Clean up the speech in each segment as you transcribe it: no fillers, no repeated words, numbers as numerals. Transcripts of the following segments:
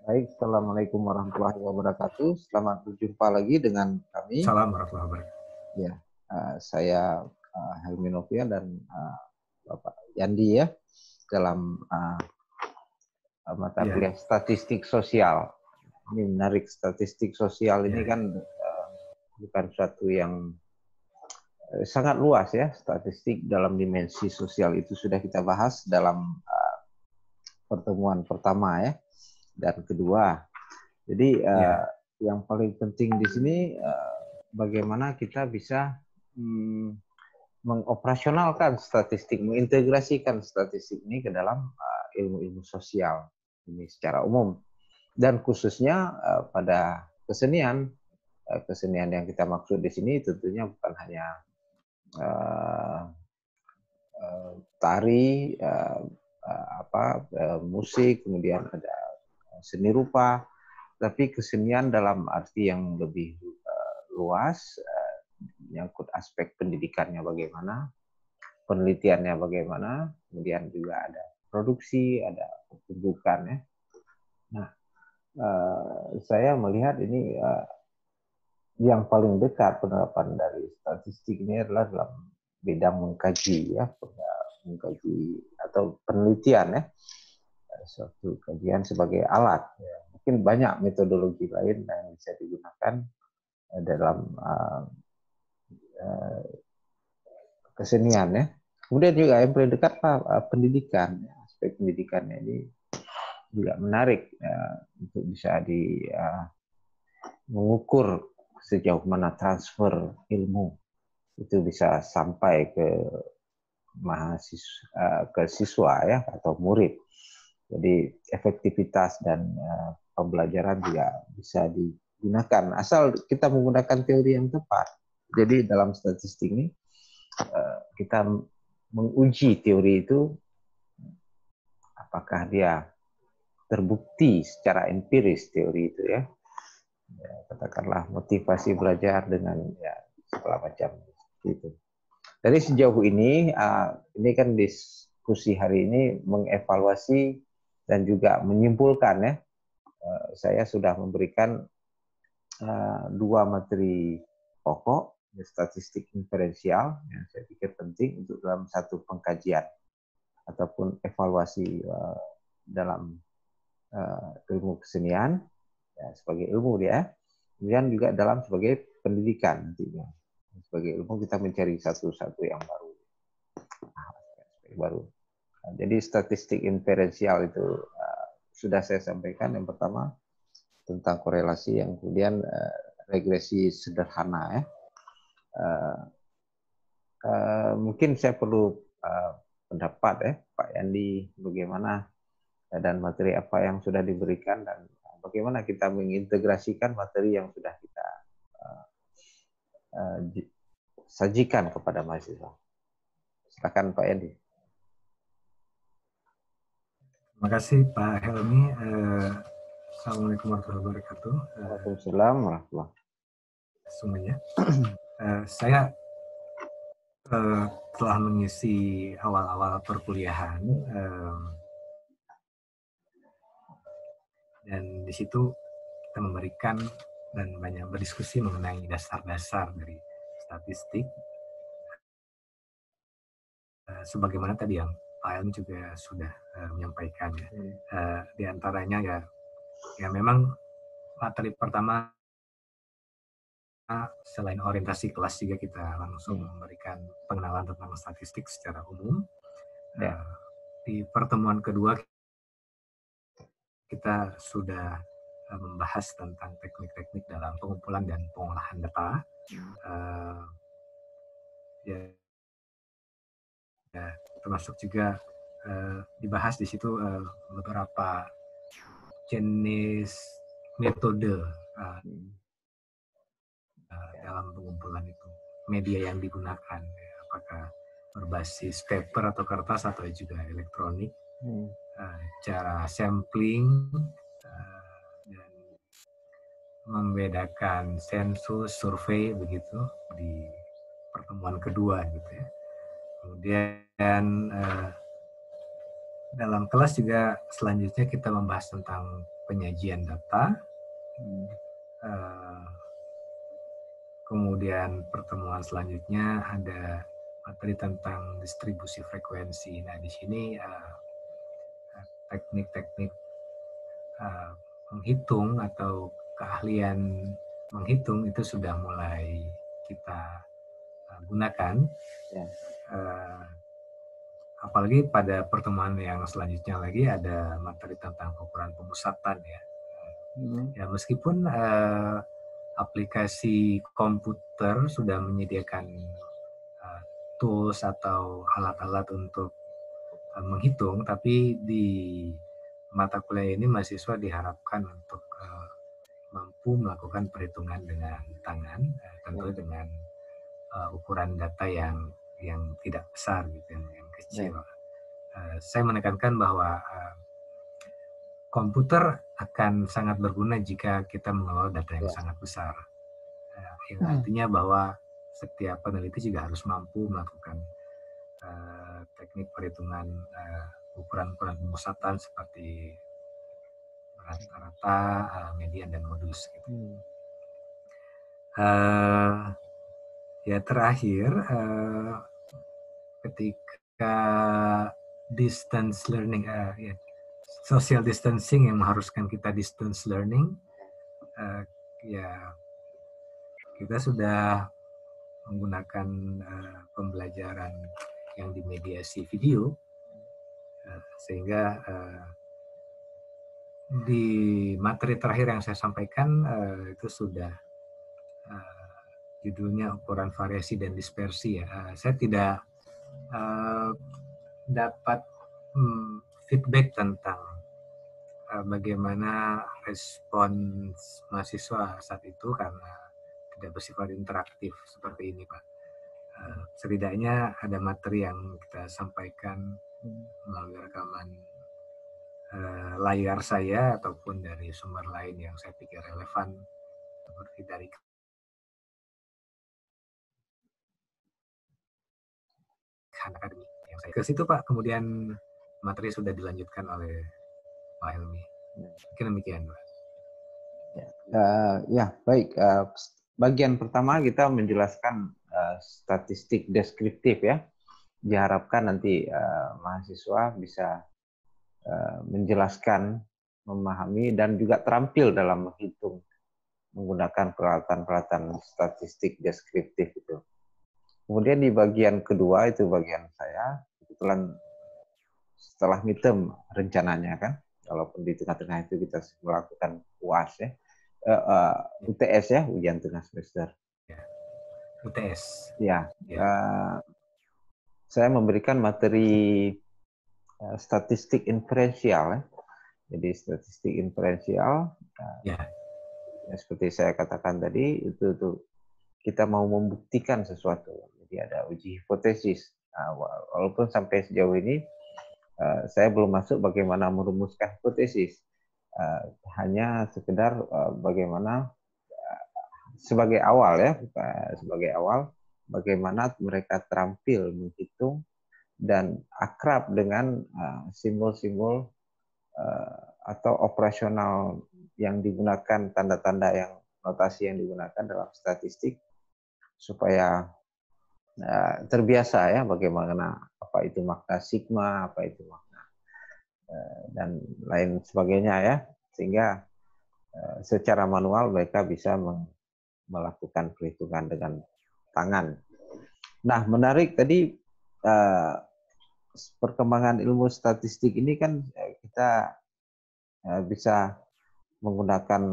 Baik, Assalamualaikum warahmatullahi wabarakatuh. Selamat berjumpa lagi dengan kami. Salam warahmatullahi wabarakatuh. Ya, saya Helmi Novian dan Bapak Yandi ya dalam mata kuliah statistik sosial. Ini menarik, statistik sosial ini kan bukan suatu yang sangat luas ya. Statistik dalam dimensi sosial itu sudah kita bahas dalam pertemuan pertama ya dan kedua. Jadi yang paling penting di sini bagaimana kita bisa mengoperasionalkan statistik, mengintegrasikan statistik ini ke dalam ilmu-ilmu sosial ini secara umum dan khususnya pada kesenian. Kesenian yang kita maksud di sini tentunya bukan hanya tari, musik, kemudian ada seni rupa, tapi kesenian dalam arti yang lebih luas, menyangkut aspek pendidikannya bagaimana, penelitiannya bagaimana, kemudian juga ada produksi, ada pertunjukan ya. Nah, saya melihat ini yang paling dekat penerapan dari statistik ini adalah dalam bidang mengkaji ya, mengkaji atau penelitian ya, suatu kajian sebagai alat. Ya. Mungkin banyak metodologi lain yang bisa digunakan dalam kesenian ya. Kemudian juga yang paling dekat pendidikan, aspek pendidikannya ini juga menarik untuk bisa mengukur sejauh mana transfer ilmu itu bisa sampai ke mahasiswa, ke siswa ya atau murid. Jadi efektivitas dan pembelajaran juga bisa digunakan asal kita menggunakan teori yang tepat. Jadi dalam statistik ini kita menguji teori itu apakah dia terbukti secara empiris teori itu ya. Katakanlah motivasi belajar dengan ya segala macam itu. Dari sejauh ini kan diskusi hari ini mengevaluasi dan juga menyimpulkan ya. Saya sudah memberikan 2 materi pokok statistik inferensial yang saya pikir penting untuk dalam satu pengkajian ataupun evaluasi dalam ilmu kesenian ya, sebagai ilmu dia, kemudian juga dalam sebagai pendidikan nantinya. Sebagai ilmu kita mencari satu-satu yang baru. Nah, jadi statistik inferensial itu sudah saya sampaikan. Yang pertama tentang korelasi, yang kemudian regresi sederhana ya. Mungkin saya perlu pendapat ya Pak Yandi, bagaimana dan materi apa yang sudah diberikan dan bagaimana kita mengintegrasikan materi yang sudah kita sajikan kepada mahasiswa. Silakan Pak Yandi. Terima kasih Pak Helmi. Assalamualaikum warahmatullahi wabarakatuh. Waalaikumsalam warahmatullahi wabarakatuh. Semuanya. Saya telah mengisi awal-awal perkuliahan dan di situ kita memberikan dan banyak berdiskusi mengenai dasar-dasar dari statistik. Sebagaimana tadi yang Pak Helmi juga sudah menyampaikan ya. Di antaranya ya memang materi pertama selain orientasi kelas juga kita langsung memberikan pengenalan tentang statistik secara umum. Di pertemuan kedua kita sudah membahas tentang teknik-teknik dalam pengumpulan dan pengolahan data. Termasuk juga dibahas di situ beberapa jenis metode dalam pengumpulan itu, media yang digunakan, apakah berbasis paper atau kertas atau juga elektronik, cara sampling dan membedakan sensus, survei begitu di pertemuan kedua gitu ya. Kemudian dalam kelas juga selanjutnya kita membahas tentang penyajian data, kemudian pertemuan selanjutnya ada materi tentang distribusi frekuensi. Nah, di sini teknik-teknik menghitung atau keahlian menghitung itu sudah mulai kita gunakan. Apalagi pada pertemuan yang selanjutnya lagi ada materi tentang ukuran pemusatan ya. Ya meskipun aplikasi komputer sudah menyediakan tools atau alat-alat untuk menghitung, tapi di mata kuliah ini mahasiswa diharapkan untuk mampu melakukan perhitungan dengan tangan, tentu dengan ukuran data yang tidak besar gitu, yang kecil. Saya menekankan bahwa komputer akan sangat berguna jika kita mengelola data yang sangat besar. Yang artinya bahwa setiap peneliti juga harus mampu melakukan teknik perhitungan ukuran-ukuran pemusatan seperti rata-rata, median, dan modus. Gitu. Ya terakhir, ketika distance learning, social distancing yang mengharuskan kita distance learning, ya kita sudah menggunakan pembelajaran yang dimediasi video, sehingga di materi terakhir yang saya sampaikan itu sudah judulnya ukuran variasi dan dispersi ya. Saya tidak dapat feedback tentang bagaimana respons mahasiswa saat itu karena tidak bersifat interaktif seperti ini, Pak. Setidaknya ada materi yang kita sampaikan melalui rekaman layar saya ataupun dari sumber lain yang saya pikir relevan, seperti dari Khan Academy yang saya ke situ, Pak. Kemudian materi sudah dilanjutkan oleh Pak Helmi. Mungkin demikian, Pak. Ya, baik. Bagian pertama kita menjelaskan statistik deskriptif ya. Diharapkan nanti mahasiswa bisa menjelaskan, memahami, dan juga terampil dalam menghitung menggunakan peralatan-peralatan statistik deskriptif itu. Kemudian di bagian kedua itu bagian saya, kebetulan setelah midterm rencananya kan, walaupun di tengah-tengah itu kita melakukan UAS ya, UTS ya, ujian tengah semester. UTS. Ya, saya memberikan materi statistik inferensial ya. Jadi statistik inferensial, ya, seperti saya katakan tadi, itu kita mau membuktikan sesuatu. Jadi ada uji hipotesis. Nah, walaupun sampai sejauh ini saya belum masuk bagaimana merumuskan hipotesis. Hanya sekedar bagaimana sebagai awal ya, sebagai awal bagaimana mereka terampil menghitung dan akrab dengan simbol-simbol atau operasional yang digunakan, tanda-tanda yang notasi yang digunakan dalam statistik, supaya terbiasa ya bagaimana apa itu makna sigma, apa itu makna dan lain sebagainya ya, sehingga secara manual mereka bisa melakukan perhitungan dengan tangan. Nah, menarik tadi perkembangan ilmu statistik ini kan kita bisa menggunakan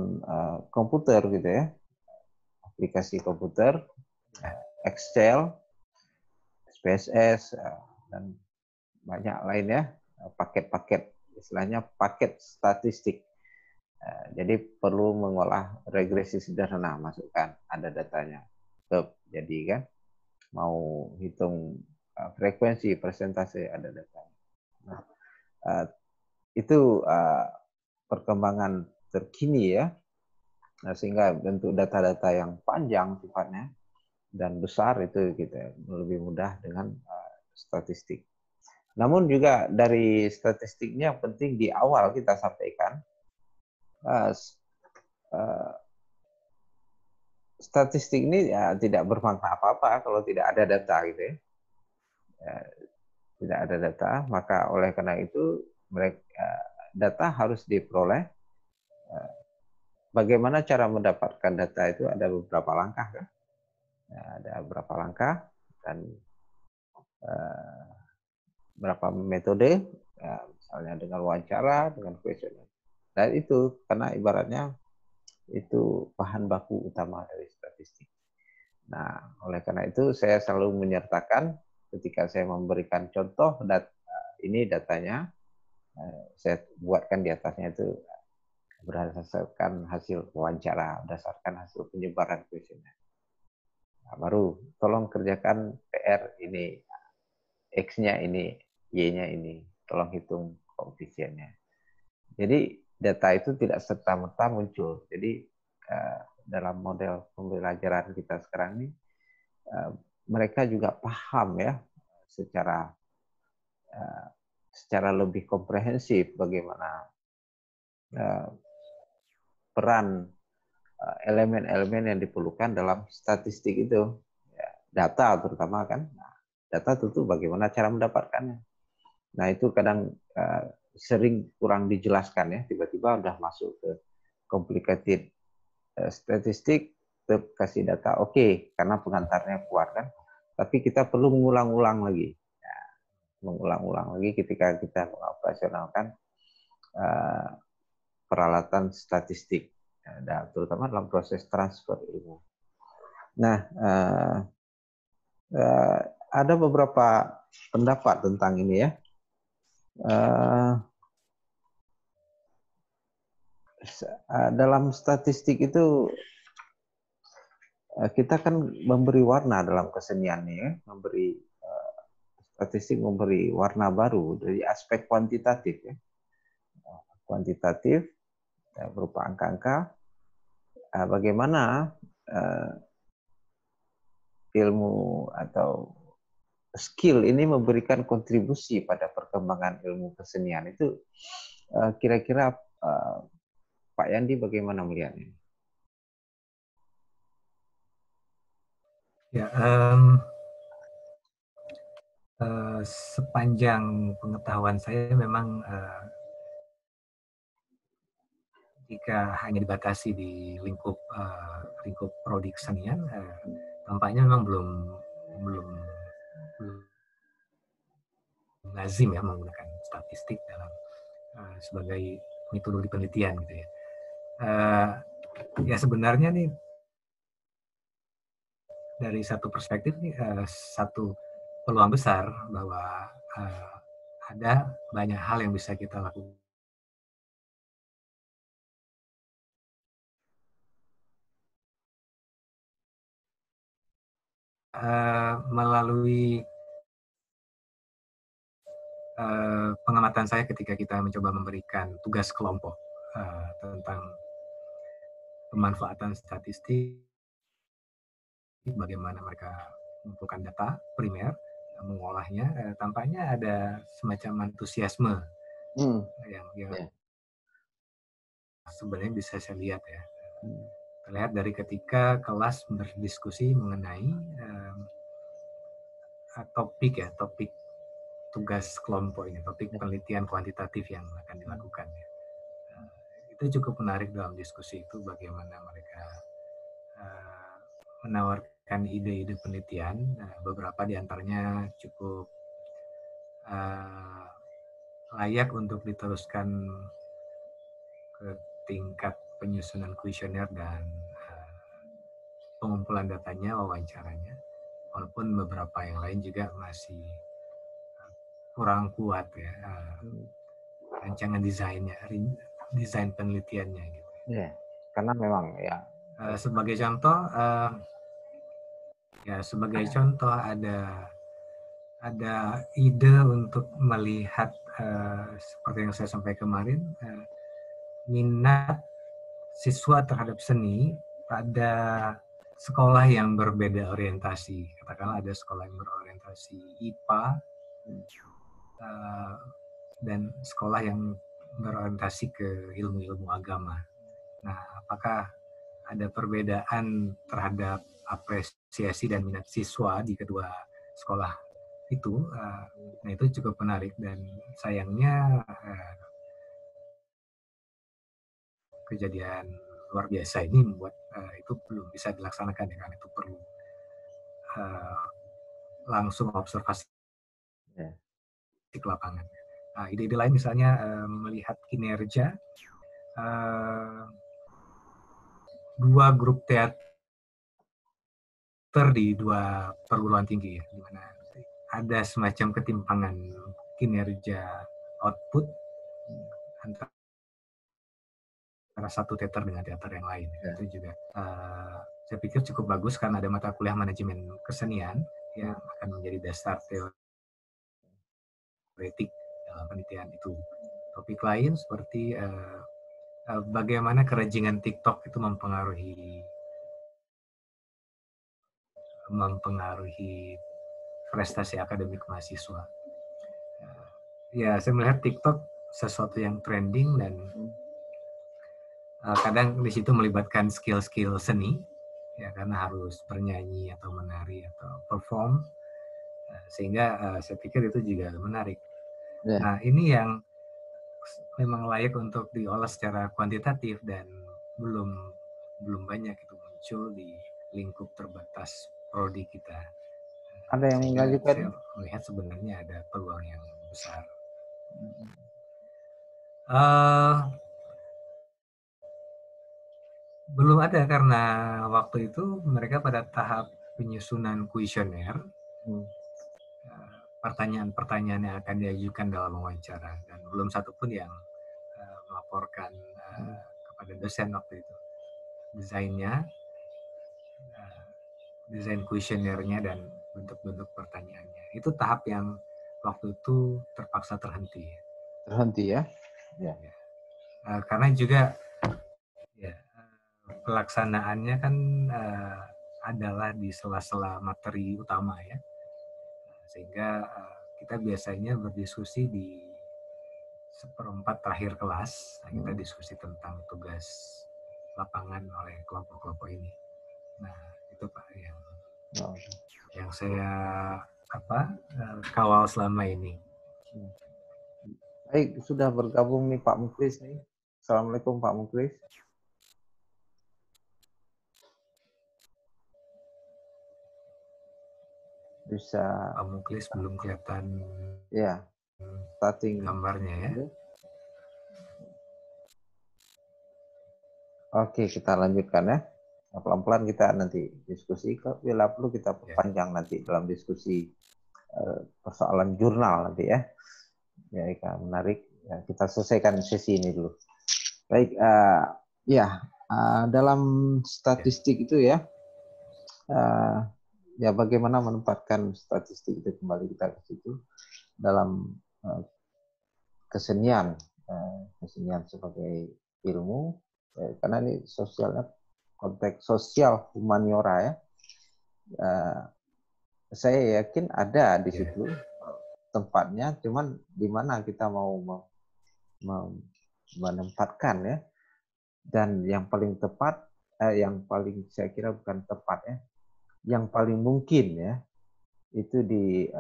komputer gitu ya, aplikasi komputer, Excel, SPSS, dan banyak lain ya, paket-paket, istilahnya paket statistik. Jadi perlu mengolah regresi sederhana, masukkan, ada datanya. Jadi kan, mau hitung frekuensi, persentase, ada datanya. Nah, itu perkembangan terkini ya, sehingga bentuk data-data yang panjang sifatnya dan besar itu kita lebih mudah dengan statistik. Namun juga dari statistiknya yang penting di awal kita sampaikan uh, uh, statistik ini ya tidak bermanfaat apa-apa kalau tidak ada data gitu ya. Ya, tidak ada data, maka oleh karena itu mereka data harus diperoleh. Bagaimana cara mendapatkan data itu ada beberapa langkah kan? Ya, ada beberapa langkah dan berapa metode, ya, misalnya dengan wawancara, dengan kuesioner. Dan itu karena ibaratnya itu bahan baku utama dari statistik. Nah, oleh karena itu saya selalu menyertakan ketika saya memberikan contoh ini datanya, saya buatkan di atasnya itu berdasarkan hasil wawancara, berdasarkan hasil penyebaran kuesioner. Nah, baru tolong kerjakan PR ini, X-nya ini, Y-nya ini, tolong hitung koefisiennya. Jadi data itu tidak serta-merta muncul. Jadi dalam model pembelajaran kita sekarang ini, mereka juga paham ya secara lebih komprehensif bagaimana peran elemen-elemen yang diperlukan dalam statistik itu, ya, data terutama kan. Nah, data tentu bagaimana cara mendapatkannya. Nah itu kadang sering kurang dijelaskan ya, tiba-tiba udah masuk ke complicated statistik, kasih data oke, karena pengantarnya kuat kan. Tapi kita perlu mengulang-ulang lagi, ya, mengulang-ulang lagi ketika kita mengoperasionalkan peralatan statistik, ya, terutama dalam proses transfer ilmu. Nah, ada beberapa pendapat tentang ini ya. Dalam statistik itu kita kan memberi warna dalam keseniannya, ya. Statistik memberi warna baru dari aspek kuantitatif, ya. Kuantitatif ya, berupa angka-angka. Bagaimana ilmu atau skill ini memberikan kontribusi pada perkembangan ilmu kesenian itu, kira-kira Pak Yandi bagaimana melihatnya? Ya, sepanjang pengetahuan saya memang jika hanya dibatasi di lingkup prodi kesenian, tampaknya memang belum lazim ya menggunakan statistik dalam sebagai metodologi penelitian gitu ya. Ya sebenarnya nih dari satu perspektif nih satu peluang besar bahwa ada banyak hal yang bisa kita lakukan melalui pengamatan saya ketika kita mencoba memberikan tugas kelompok tentang pemanfaatan statistik, bagaimana mereka mengumpulkan data primer, mengolahnya, tampaknya ada semacam antusiasme yang yeah. Sebenarnya bisa saya lihat ya. Terlihat dari ketika kelas berdiskusi mengenai topik tugas kelompok ini, topik penelitian kuantitatif yang akan dilakukan ya. Itu cukup menarik dalam diskusi itu bagaimana mereka menawarkan ide-ide penelitian, beberapa diantaranya cukup layak untuk diteruskan ke tingkat penyusunan kuesioner dan pengumpulan datanya, wawancaranya, walaupun beberapa yang lain juga masih kurang kuat ya rancangan desain penelitiannya gitu. Ya, karena memang ya. Sebagai contoh ada ide untuk melihat seperti yang saya sampaikan kemarin, minat siswa terhadap seni pada sekolah yang berbeda orientasi. Katakanlah ada sekolah yang berorientasi IPA dan sekolah yang berorientasi ke ilmu-ilmu agama. Nah, apakah ada perbedaan terhadap apresiasi dan minat siswa di kedua sekolah itu? Nah, itu cukup menarik dan sayangnya kejadian luar biasa ini membuat itu belum bisa dilaksanakan ya, karena itu perlu langsung observasi di lapangan. Nah, ide-ide lain misalnya melihat kinerja dua grup teater di dua perguruan tinggi ya, di mana ada semacam ketimpangan kinerja output antara satu teater dengan teater yang lain. Itu juga saya pikir cukup bagus karena ada mata kuliah manajemen kesenian yang akan menjadi dasar teoretik dalam penelitian itu. Topik lain seperti bagaimana kerajingan TikTok itu mempengaruhi prestasi akademik mahasiswa. Ya, saya melihat TikTok sesuatu yang trending dan kadang di situ melibatkan skill-skill seni, ya karena harus bernyanyi atau menari atau perform, sehingga saya pikir itu juga menarik. Nah, ini yang memang layak untuk diolah secara kuantitatif dan belum banyak itu muncul di lingkup terbatas prodi kita. Ada yang melanjutkan? Saya melihat sebenarnya ada peluang yang besar. Belum ada karena waktu itu mereka pada tahap penyusunan kuesioner. Pertanyaan-pertanyaan yang akan diajukan dalam wawancara dan belum satupun yang melaporkan kepada dosen waktu itu desain kuesionernya dan bentuk-bentuk pertanyaannya. Itu tahap yang waktu itu terpaksa terhenti ya. Karena juga ya, pelaksanaannya kan adalah di sela-sela materi utama ya, sehingga kita biasanya berdiskusi di seperempat terakhir kelas. Nah, kita diskusi tentang tugas lapangan oleh kelompok-kelompok ini. Nah, itu Pak yang saya kawal selama ini. Baik, sudah bergabung nih Pak Muklis nih. Assalamualaikum Pak Muklis. Bisa. Pak Muklis belum kelihatan. Ya, starting gambarnya ya. Oke, kita lanjutkan ya. Pelan-pelan kita nanti diskusi. Bila perlu kita perpanjang nanti dalam diskusi persoalan jurnal nanti ya. Ya, menarik. Ya, kita selesaikan sesi ini dulu. Baik, dalam statistik itu ya, ya bagaimana menempatkan statistik itu, kembali kita ke situ dalam kesenian sebagai ilmu, karena ini sosialnya konteks sosial humaniora ya. Saya yakin ada di situ tempatnya, cuman di mana kita mau menempatkan ya. Dan yang paling tepat, yang paling saya kira bukan tepat ya, yang paling mungkin ya, itu di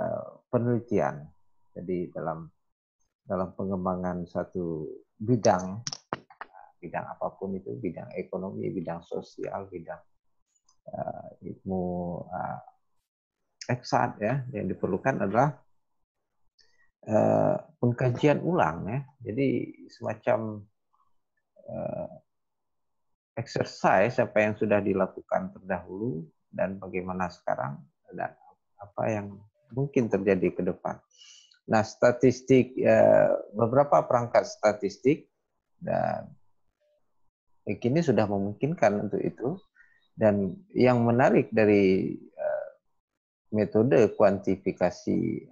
penelitian. Jadi dalam pengembangan satu bidang apapun itu, bidang ekonomi, bidang sosial, bidang ilmu eksat ya, yang diperlukan adalah pengkajian ulang ya. Jadi semacam exercise apa yang sudah dilakukan terdahulu dan bagaimana sekarang dan apa yang mungkin terjadi ke depan. Nah, statistik, beberapa perangkat statistik dan kini sudah memungkinkan untuk itu. Dan yang menarik dari metode kuantifikasi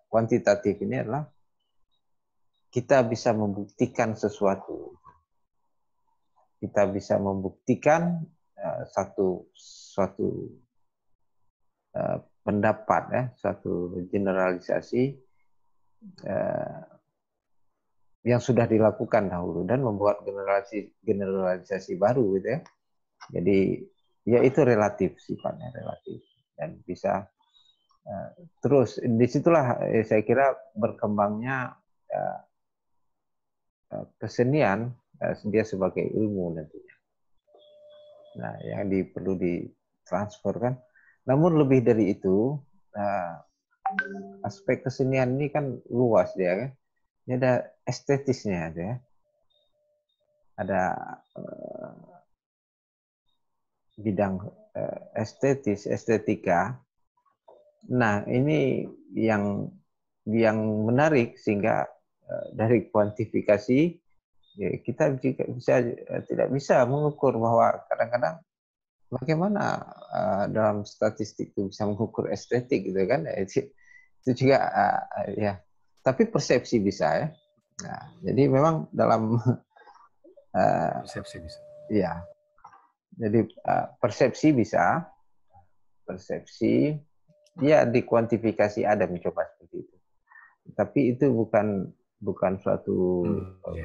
kuantitatif ini adalah kita bisa membuktikan sesuatu. Kita bisa membuktikan suatu pendapat ya, suatu generalisasi yang sudah dilakukan dahulu dan membuat generalisasi baru gitu ya. Jadi ya itu relatif, sifatnya relatif, dan bisa terus disitulah saya kira berkembangnya kesenian dia sebagai ilmu nantinya. Nah, yang perlu ditransfer kan. Namun lebih dari itu, aspek kesenian ini kan luas dia kan. Ini ada estetisnya ada ya. Ada bidang estetika. Nah, ini yang menarik sehingga dari kuantifikasi ya, kita tidak bisa mengukur bahwa kadang-kadang bagaimana dalam statistik itu bisa mengukur estetik gitu kan. Itu juga ya. Tapi persepsi bisa ya. Nah, jadi memang dalam persepsi bisa. Ya. Jadi persepsi bisa, persepsi dia dikuantifikasi ada mencoba seperti itu. Tapi itu bukan suatu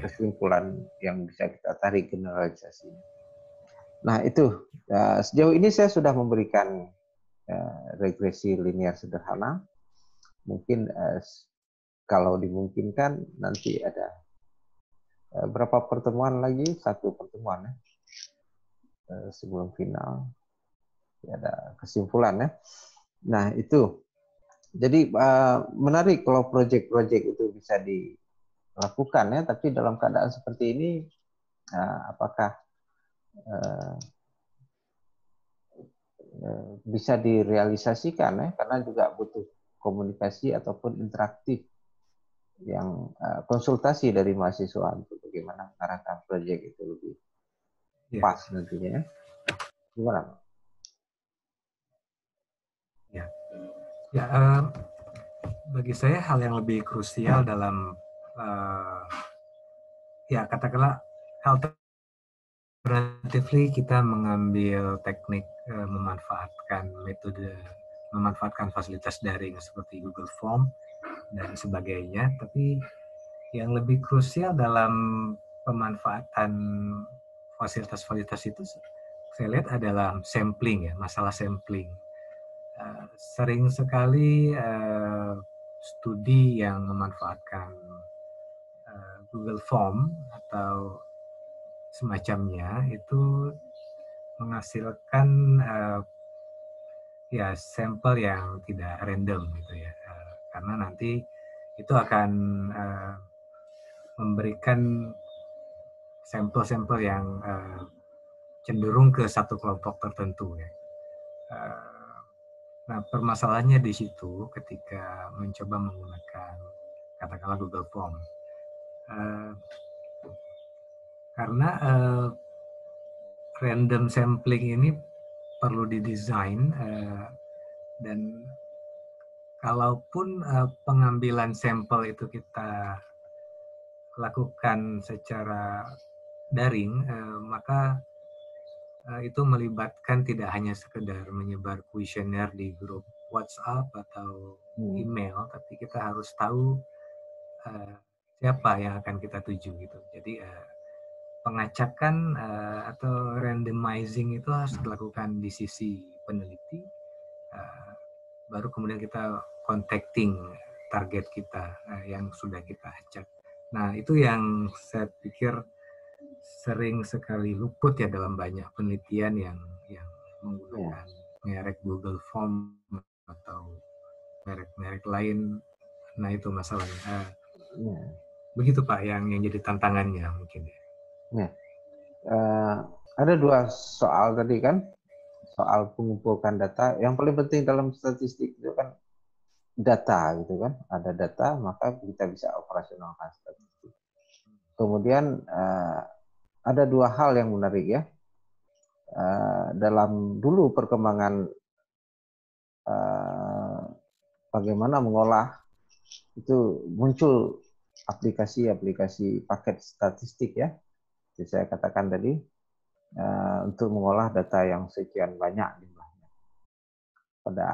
kesimpulan yang bisa kita tarik generalisasi. Nah itu sejauh ini saya sudah memberikan regresi linear sederhana. Mungkin kalau dimungkinkan nanti ada berapa pertemuan lagi? 1 pertemuan ya. Sebelum final ya, ada kesimpulan ya. Nah itu jadi menarik kalau proyek-proyek itu bisa dilakukan ya, tapi dalam keadaan seperti ini apakah bisa direalisasikan ya, karena juga butuh komunikasi ataupun interaktif yang konsultasi dari mahasiswa untuk bagaimana mengarahkan proyek itu lebih pas nantinya. Gimana? Ya, bagi saya hal yang lebih krusial dalam ya katakanlah alternatively kita mengambil teknik memanfaatkan fasilitas daring seperti Google Form dan sebagainya, tapi yang lebih krusial dalam pemanfaatan fasilitas-fasilitas itu saya lihat adalah sampling ya, masalah sampling. Sering sekali studi yang memanfaatkan Google Form atau semacamnya itu menghasilkan ya sampel yang tidak random gitu ya, karena nanti itu akan memberikan sampel-sampel yang cenderung ke satu kelompok tertentu ya. Nah, permasalahannya di situ ketika mencoba menggunakan katakanlah Google Form, karena random sampling ini perlu didesain dan kalaupun pengambilan sampel itu kita lakukan secara daring, maka itu melibatkan tidak hanya sekedar menyebar kuesioner di grup WhatsApp atau email, tapi kita harus tahu siapa yang akan kita tuju gitu. Jadi pengacakan atau randomizing itu harus dilakukan di sisi peneliti, baru kemudian kita contacting target kita yang sudah kita acak. Nah, itu yang saya pikir sering sekali luput ya dalam banyak penelitian yang menggunakan merek Google Form atau merek-merek lain. Nah, itu masalahnya. Begitu Pak yang jadi tantangannya mungkin. Ada 2 soal tadi kan, soal mengumpulkan data. Yang paling penting dalam statistik itu kan data gitu kan, ada data maka kita bisa operasionalkan statistik. Kemudian ada 2 hal yang menarik ya. Dalam dulu perkembangan bagaimana mengolah itu muncul aplikasi-aplikasi paket statistik ya. Jadi saya katakan tadi untuk mengolah data yang sekian banyak jumlahnya. Pada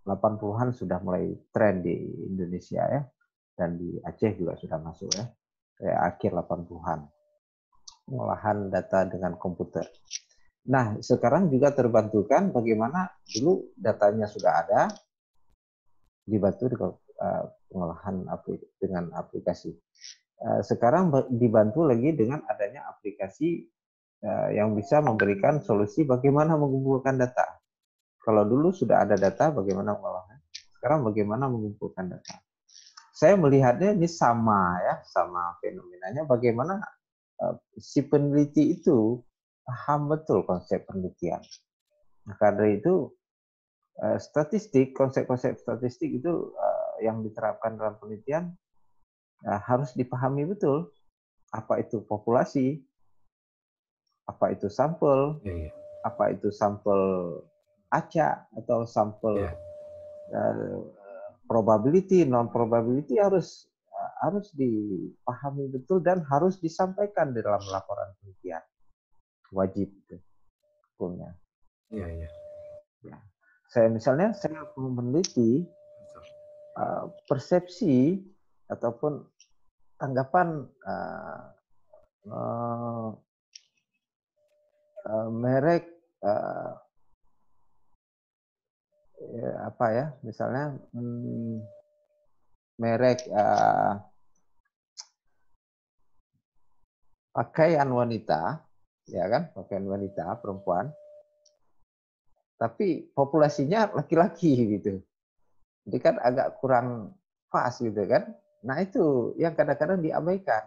80-an sudah mulai tren di Indonesia ya, dan di Aceh juga sudah masuk ya. akhir 80-an, pengolahan data dengan komputer. Nah, sekarang juga terbantukan bagaimana dulu datanya sudah ada, dibantu pengolahan dengan aplikasi. Sekarang dibantu lagi dengan adanya aplikasi yang bisa memberikan solusi bagaimana mengumpulkan data. Kalau dulu sudah ada data, bagaimana mengolahnya? Sekarang bagaimana mengumpulkan data? Saya melihatnya ini sama ya, sama fenomenanya. Bagaimana si peneliti itu paham betul konsep penelitian. Nah, karena itu konsep-konsep statistik itu yang diterapkan dalam penelitian harus dipahami betul. Apa itu populasi, apa itu sampel, apa itu sampel acak atau sampel probability, non probability harus dipahami betul dan harus disampaikan di dalam laporan penelitian. Wajib itu hukumnya. Iya. Ya. Saya meneliti persepsi ataupun tanggapan merek misalnya merek pakaian wanita, ya kan, pakaian wanita perempuan, tapi populasinya laki-laki gitu. Jadi kan agak kurang pas gitu kan. Nah itu yang kadang-kadang diabaikan.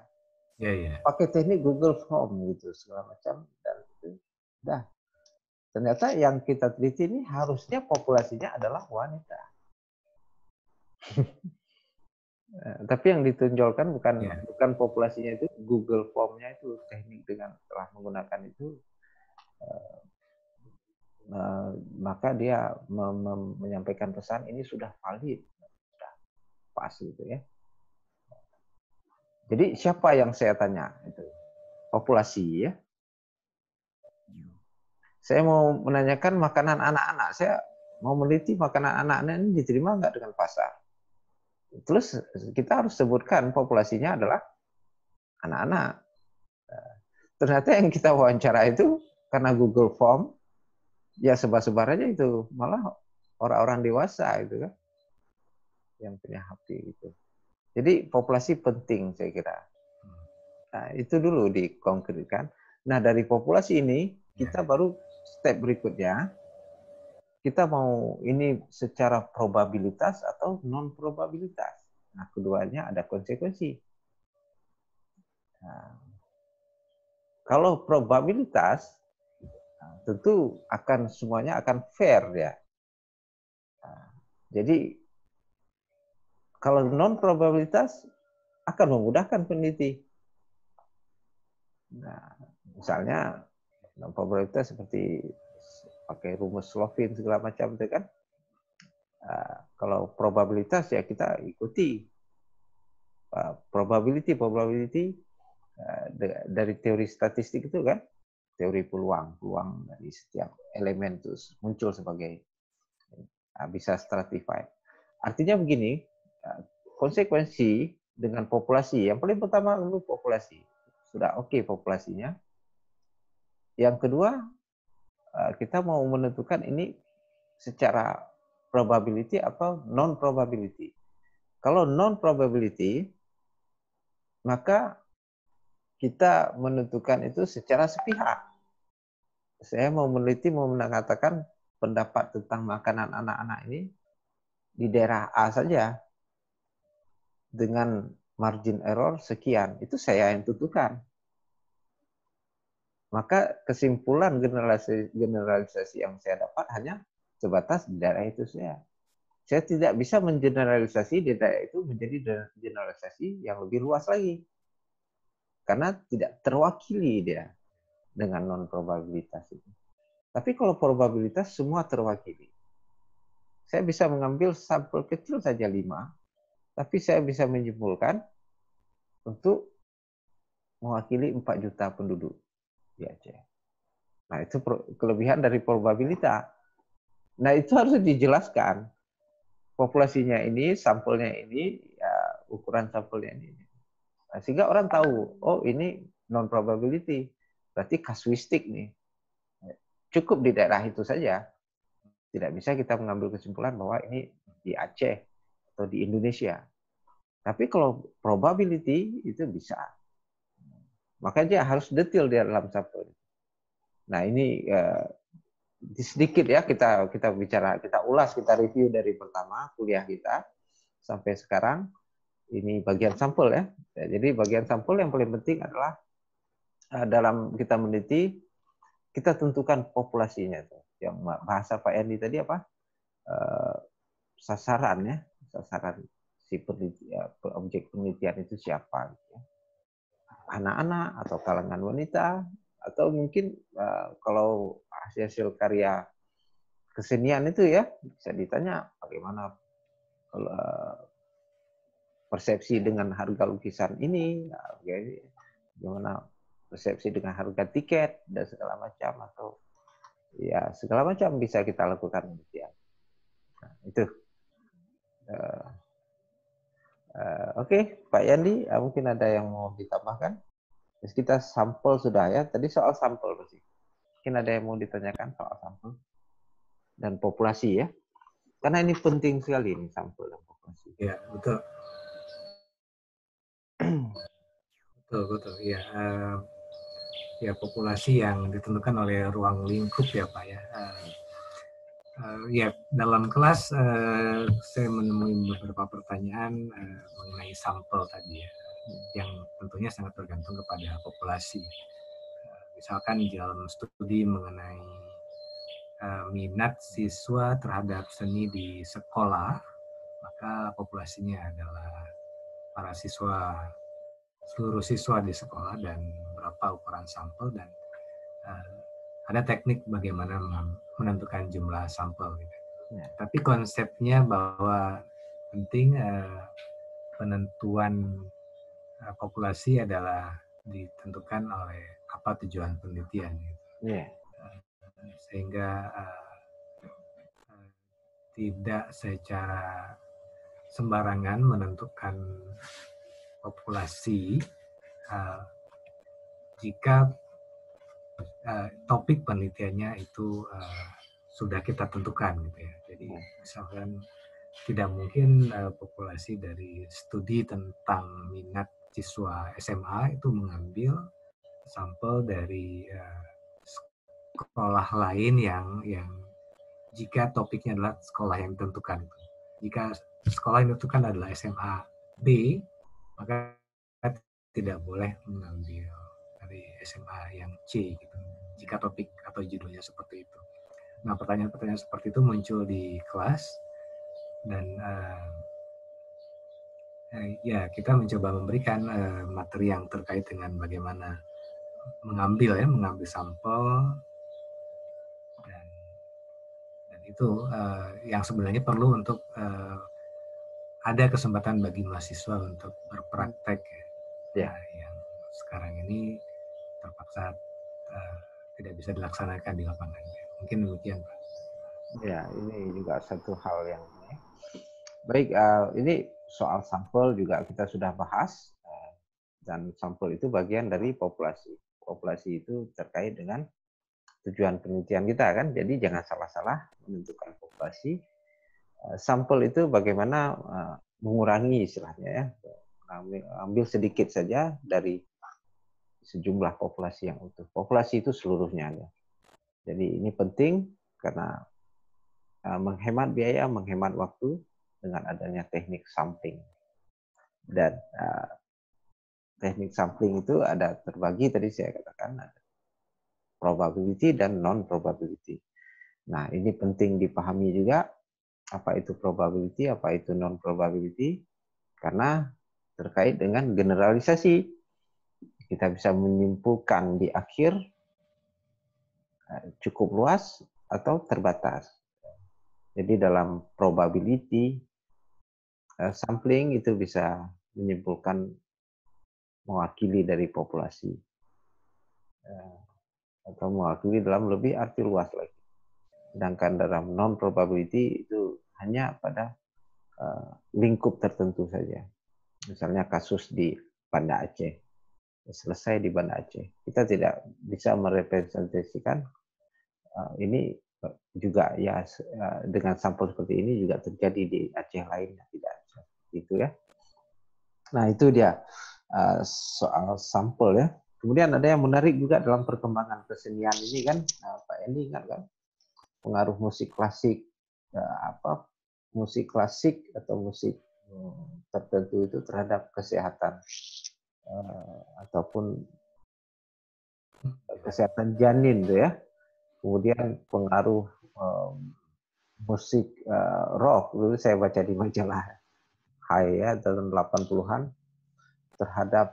Pakai teknik Google Form gitu segala macam dan itu. Dah. Ternyata yang kita teliti ini harusnya populasinya adalah wanita. Tapi yang ditonjolkan bukan populasinya itu, Google Form-nya itu teknik dengan telah menggunakan itu, maka dia menyampaikan pesan ini sudah valid, sudah pas gitu ya. Jadi siapa yang saya tanya itu? Populasi ya. Saya mau menanyakan makanan anak-anak, saya mau meneliti makanan anak-anak ini diterima nggak dengan pasar. Terus kita harus sebutkan populasinya adalah anak-anak. Ternyata yang kita wawancara itu karena Google Form, ya sebar-sebar aja itu, malah orang-orang dewasa itu kan, yang punya HP itu. Jadi populasi penting saya kira. Nah, itu dulu dikonkretkan. Nah dari populasi ini kita baru step berikutnya, kita mau ini secara probabilitas atau non probabilitas. Nah keduanya ada konsekuensi. Nah, kalau probabilitas tentu semuanya akan fair ya. Nah, jadi kalau non probabilitas akan memudahkan peneliti. Nah, misalnya non probabilitas seperti pakai rumus Slovin segala macam itu kan. Kalau probabilitas ya kita ikuti probability dari teori statistik itu kan, teori peluang dari setiap elemen itu muncul sebagai bisa stratified. Artinya begini, konsekuensi dengan populasi, yang paling pertama dulu populasi, sudah oke populasinya. Yang kedua, kita mau menentukan ini secara probability atau non probability. Kalau non probability, maka kita menentukan itu secara sepihak. Saya mau mengatakan pendapat tentang makanan anak-anak ini di daerah A saja dengan margin error sekian. Itu saya yang tentukan. Maka kesimpulan generalisasi yang saya dapat hanya sebatas di daerah itu saja. Saya tidak bisa mengeneralisasi di daerah itu menjadi generalisasi yang lebih luas lagi. Karena tidak terwakili dia dengan non-probabilitas itu. Tapi kalau probabilitas semua terwakili. Saya bisa mengambil sampel kecil saja 5, tapi saya bisa menyimpulkan untuk mewakili 4 juta penduduk di Aceh. Nah, itu kelebihan dari probabilitas. Nah, itu harus dijelaskan. Populasinya ini, sampelnya ini, ya, ukuran sampelnya ini. Nah, sehingga orang tahu, oh ini non probability, berarti kasuistik nih. Cukup di daerah itu saja. Tidak bisa kita mengambil kesimpulan bahwa ini di Aceh atau di Indonesia. Tapi kalau probability itu bisa. Makanya harus detail di dalam sampel. Nah ini sedikit ya kita bicara, kita ulas, kita review dari pertama kuliah kita sampai sekarang. Ini bagian sampel ya. Jadi bagian sampel yang paling penting adalah dalam kita meneliti, kita tentukan populasinya. Yang bahasa Pak Endi tadi apa? Sasaran ya, sasaran si objek penelitian itu siapa? Anak-anak atau kalangan wanita, atau mungkin kalau hasil karya kesenian itu ya bisa ditanya bagaimana persepsi dengan harga lukisan ini, bagaimana persepsi dengan harga tiket dan segala macam, atau ya segala macam bisa kita lakukan penelitian. Nah, itu. Oke, Pak Yandi, mungkin ada yang mau ditambahkan? Terus kita sampel sudah ya. Tadi soal sampel pasti. Mungkin ada yang mau ditanyakan soal sampel dan populasi ya. Karena ini penting sekali ini sampel dan populasi. Ya, betul. Betul. Ya, ya populasi yang ditentukan oleh ruang lingkup ya Pak ya. Ya dalam kelas saya menemui beberapa pertanyaan mengenai sampel tadi ya, yang tentunya sangat tergantung kepada populasi. Misalkan dalam studi mengenai minat siswa terhadap seni di sekolah, maka populasinya adalah para siswa, seluruh siswa di sekolah dan berapa ukuran sampel, dan ada teknik bagaimana menentukan jumlah sampel. Gitu. Ya. Tapi konsepnya bahwa penting penentuan populasi adalah ditentukan oleh apa tujuan penelitian. Gitu. Yeah. Sehingga tidak secara sembarangan menentukan populasi jika topik penelitiannya itu sudah kita tentukan gitu ya. Jadi misalkan tidak mungkin populasi dari studi tentang minat siswa SMA itu mengambil sampel dari sekolah lain yang jika topiknya adalah sekolah yang ditentukan. Jika sekolah yang ditentukan adalah SMA B, maka tidak boleh mengambil dari SMA yang C gitu. Jika topik atau judulnya seperti itu. Nah, pertanyaan-pertanyaan seperti itu muncul di kelas dan ya kita mencoba memberikan materi yang terkait dengan bagaimana mengambil sampel, dan itu yang sebenarnya perlu untuk ada kesempatan bagi mahasiswa untuk berpraktek ya. Nah, yang sekarang ini terpaksa tidak bisa dilaksanakan di lapangan. Mungkin demikian, Pak. Ya, ini juga satu hal yang baik. Ini soal sampel juga kita sudah bahas, dan sampel itu bagian dari populasi. Populasi itu terkait dengan tujuan penelitian kita kan. Jadi jangan salah-salah menentukan populasi. Sampel itu bagaimana mengurangi istilahnya ya, ambil sedikit saja dari sejumlah populasi yang utuh. Populasi itu seluruhnya ya. Jadi ini penting karena menghemat biaya, menghemat waktu dengan adanya teknik sampling. Dan teknik sampling itu ada terbagi, tadi saya katakan ada probability dan non-probability. Nah, ini penting dipahami juga apa itu probability, apa itu non-probability, karena terkait dengan generalisasi. Kita bisa menyimpulkan di akhir cukup luas atau terbatas. Jadi dalam probability sampling itu bisa menyimpulkan mewakili dari populasi atau mewakili dalam lebih arti luas lagi. Sedangkan dalam non-probability itu hanya pada lingkup tertentu saja. Misalnya kasus di Banda Aceh. Selesai di Banda Aceh. Kita tidak bisa merepresentasikan ini juga ya dengan sampel seperti ini juga terjadi di Aceh lainnya, tidak gitu ya. Nah itu dia soal sampel ya. Kemudian ada yang menarik juga dalam perkembangan kesenian ini kan, Pak Endi ingat kan, pengaruh musik klasik musik klasik atau musik tertentu itu terhadap kesehatan ataupun kesehatan janin tuh ya. Kemudian pengaruh musik rock dulu saya baca di majalah Hai ya tahun 80-an terhadap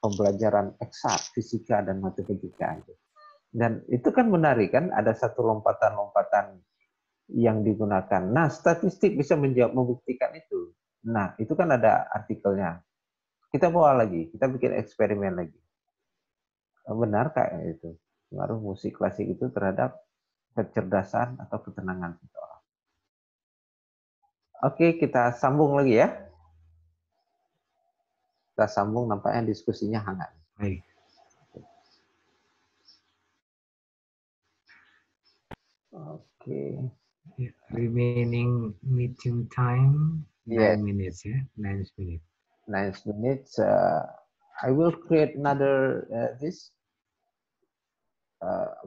pembelajaran eksak, fisika dan matematika. Dan itu kan menarik kan, ada satu lompatan-lompatan yang digunakan. Nah, statistik bisa membuktikan itu. Nah, itu kan ada artikelnya. Kita bawa lagi, kita bikin eksperimen lagi. Benarkah itu? Pengaruh musik klasik itu terhadap kecerdasan atau ketenangan seseorang. Oke, kita sambung lagi ya. Kita sambung, nampaknya diskusinya hangat. Baik. Oke. Remaining meeting time 9 minutes ya, 9 minutes. 9 minutes. I will create another this.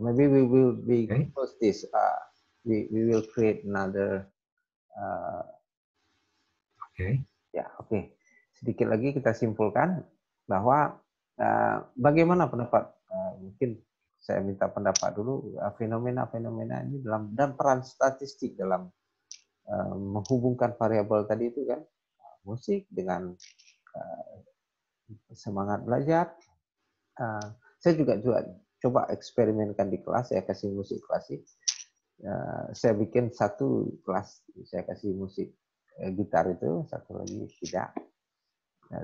Maybe we will post this. We will create another. Oke. Ya, oke. Sedikit lagi kita simpulkan bahwa bagaimana pendapat mungkin saya minta pendapat dulu fenomena-fenomena ini dan peran statistik dalam menghubungkan variabel tadi itu kan musik dengan semangat belajar. Saya juga coba eksperimenkan di kelas, saya kasih musik klasik. Saya bikin satu kelas, saya kasih musik gitar itu, satu lagi tidak.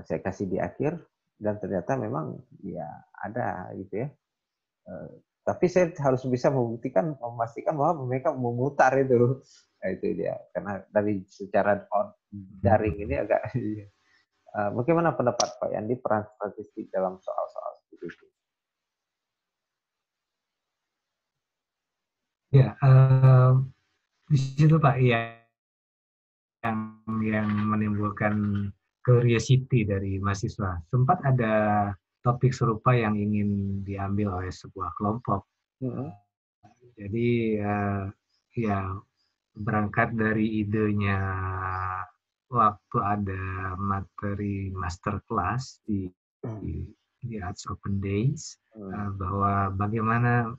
Saya kasih di akhir dan ternyata memang ya ada gitu ya. Tapi saya harus bisa memastikan bahwa mereka memutar itu. Nah, itu dia. Karena dari secara daring ini agak bagaimana pendapat Pak Yandi peran statistik dalam soal-soal seperti itu? Ya, di situ Pak ya yang menimbulkan curiosity dari mahasiswa. Sempat ada topik serupa yang ingin diambil oleh sebuah kelompok. Jadi ya berangkat dari idenya waktu ada materi masterclass di Arts Open Days bahwa bagaimana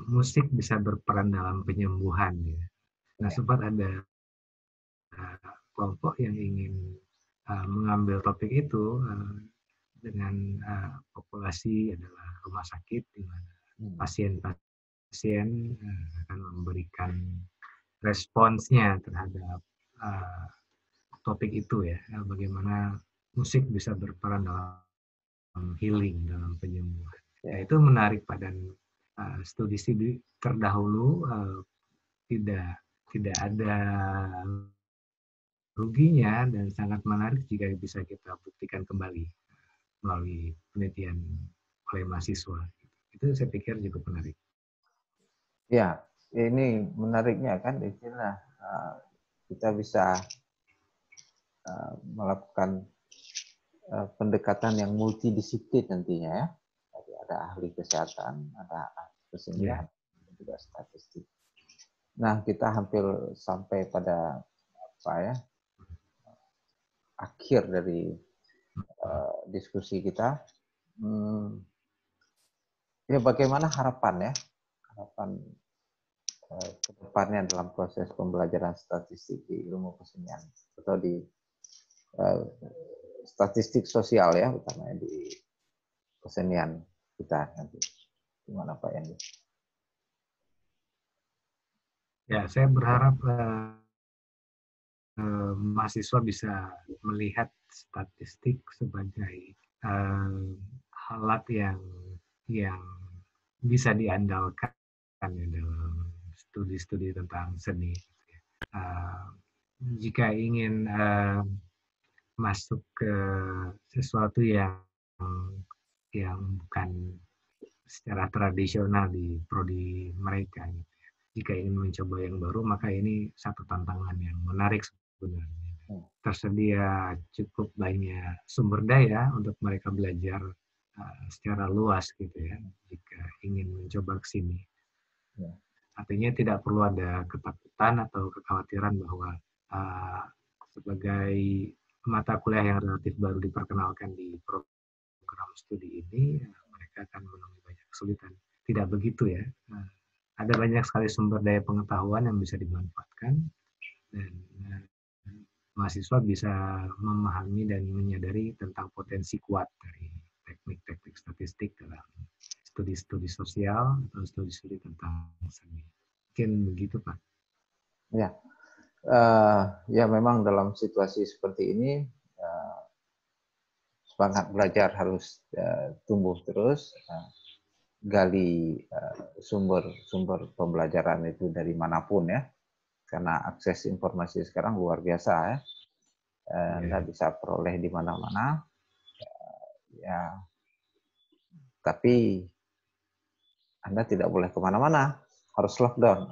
musik bisa berperan dalam penyembuhan. Ya. Nah, sempat ada kelompok yang ingin mengambil topik itu dengan populasi adalah rumah sakit di mana pasien-pasien akan memberikan responsnya terhadap topik itu ya, bagaimana musik bisa berperan dalam healing, dalam penyembuhan. Ya, itu menarik pada studi-studi terdahulu tidak ada ruginya dan sangat menarik jika bisa kita buktikan kembali melalui penelitian oleh mahasiswa. Itu saya pikir cukup menarik. Ya, ini menariknya kan istilah kita bisa melakukan pendekatan yang multidisiplin nantinya ya. Jadi ada ahli kesehatan, ada ahli kesenian, juga statistik. Nah, kita hampir sampai pada apa ya? Akhir dari diskusi kita. Ya bagaimana harapan ya? Harapan ke depannya dalam proses pembelajaran statistik di ilmu kesenian atau di statistik sosial ya, utamanya di kesenian kita nanti. Gimana Pak Yandi? Ya, saya berharap mahasiswa bisa melihat statistik sebagai alat yang bisa diandalkan ya, dalam studi-studi tentang seni. Jika ingin masuk ke sesuatu yang bukan secara tradisional di prodi mereka. Jika ingin mencoba yang baru, maka ini satu tantangan yang menarik sebenarnya. Tersedia cukup banyak sumber daya untuk mereka belajar secara luas gitu ya, jika ingin mencoba ke sini. Artinya tidak perlu ada ketakutan atau kekhawatiran bahwa sebagai mata kuliah yang relatif baru diperkenalkan di program studi ini, mereka akan menemui banyak kesulitan. Tidak begitu ya. Ada banyak sekali sumber daya pengetahuan yang bisa dimanfaatkan, dan mahasiswa bisa memahami dan menyadari tentang potensi kuat dari teknik-teknik statistik dalam studi-studi sosial atau studi-studi tentang seni. Mungkin begitu, Pak. Ya, ya memang dalam situasi seperti ini semangat belajar harus tumbuh terus. Gali sumber pembelajaran itu dari manapun ya, karena akses informasi sekarang luar biasa ya. Anda bisa peroleh di mana-mana. Ya, tapi Anda tidak boleh kemana-mana, harus lockdown.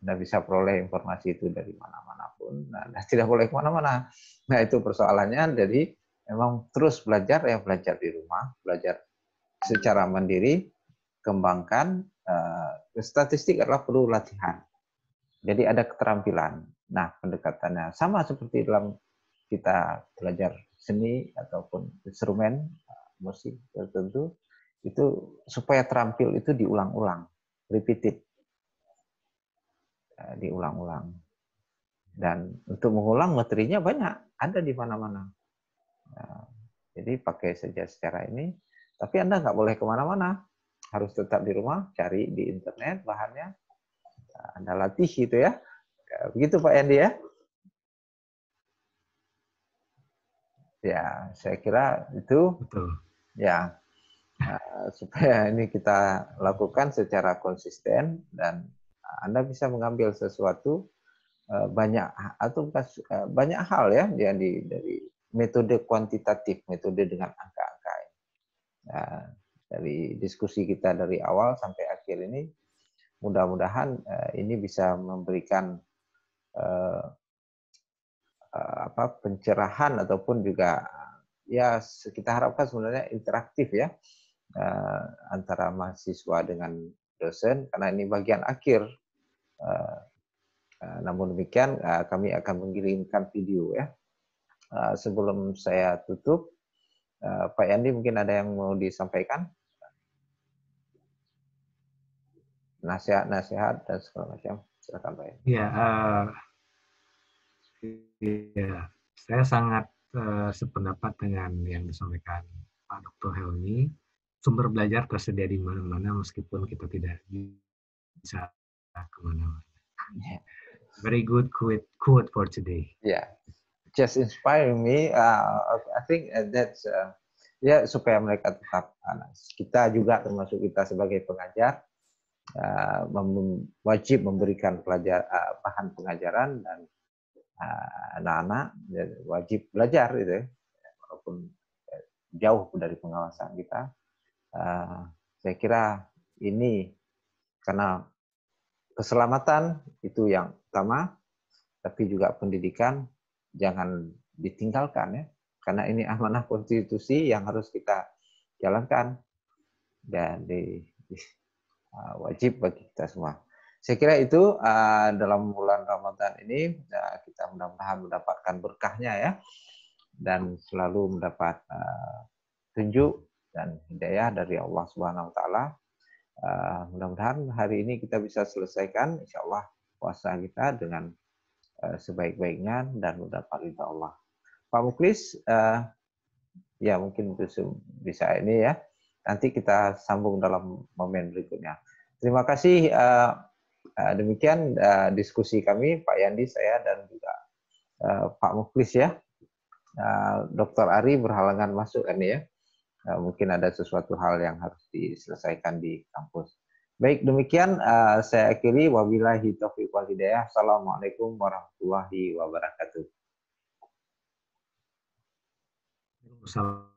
Anda bisa peroleh informasi itu dari mana-mana pun, Anda tidak boleh kemana-mana. Nah itu persoalannya, jadi memang terus belajar ya, belajar di rumah, belajar secara mandiri, kembangkan. Statistik adalah perlu latihan. Jadi ada keterampilan. Nah pendekatannya sama seperti dalam kita belajar seni ataupun instrumen musik tertentu, itu supaya terampil itu diulang-ulang, repeated, diulang-ulang. Dan untuk mengulang materinya banyak, ada di mana-mana. Jadi pakai saja secara ini, tapi Anda nggak boleh kemana-mana, harus tetap di rumah, cari di internet bahannya, Anda latih gitu ya. Begitu Pak Yandi ya. Ya, saya kira itu. Betul. Ya, supaya ini kita lakukan secara konsisten dan Anda bisa mengambil sesuatu banyak atau banyak hal ya dari metode kuantitatif, metode dengan angka-angka. Nah, dari diskusi kita dari awal sampai akhir ini, mudah-mudahan ini bisa memberikan pencerahan ataupun juga ya kita harapkan sebenarnya interaktif ya antara mahasiswa dengan dosen, karena ini bagian akhir. Namun demikian kami akan mengirimkan video ya. Sebelum saya tutup, Pak Yandi mungkin ada yang mau disampaikan? Nasihat-nasihat dan segala macam. Silakan Pak Yandi. Ya, saya sangat sependapat dengan yang disampaikan Pak Dr. Helmi. Sumber belajar tersedia di mana-mana meskipun kita tidak bisa kemana-mana. Very good quote for today. Yeah, just inspiring me. I think that's ya supaya mereka tetap kita juga termasuk kita sebagai pengajar wajib memberikan bahan pengajaran, dan anak-anak wajib belajar gitu ya, walaupun jauh dari pengawasan kita. Saya kira ini karena keselamatan itu yang utama, tapi juga pendidikan jangan ditinggalkan ya, karena ini amanah konstitusi yang harus kita jalankan dan wajib bagi kita semua. Saya kira itu dalam bulan Ramadan ini kita mudah-mudahan mendapatkan berkahnya ya, dan selalu mendapat tunjuk dan hidayah dari Allah Subhanahu Wa Taala. Mudah-mudahan hari ini kita bisa selesaikan insya Allah puasa kita dengan sebaik-baiknya dan mendapat ridha Allah. Pak Muklis, ya mungkin bisa ini ya. Nanti kita sambung dalam momen berikutnya. Terima kasih. Demikian diskusi kami, Pak Yandi, saya dan juga Pak Muklis ya. Dr. Ari berhalangan masuk kan ya. Mungkin ada sesuatu hal yang harus diselesaikan di kampus. Baik, demikian saya akhiri. Wabillahi taufiq wal hidayah. Assalamualaikum warahmatullahi wabarakatuh. Waalaikumsalam.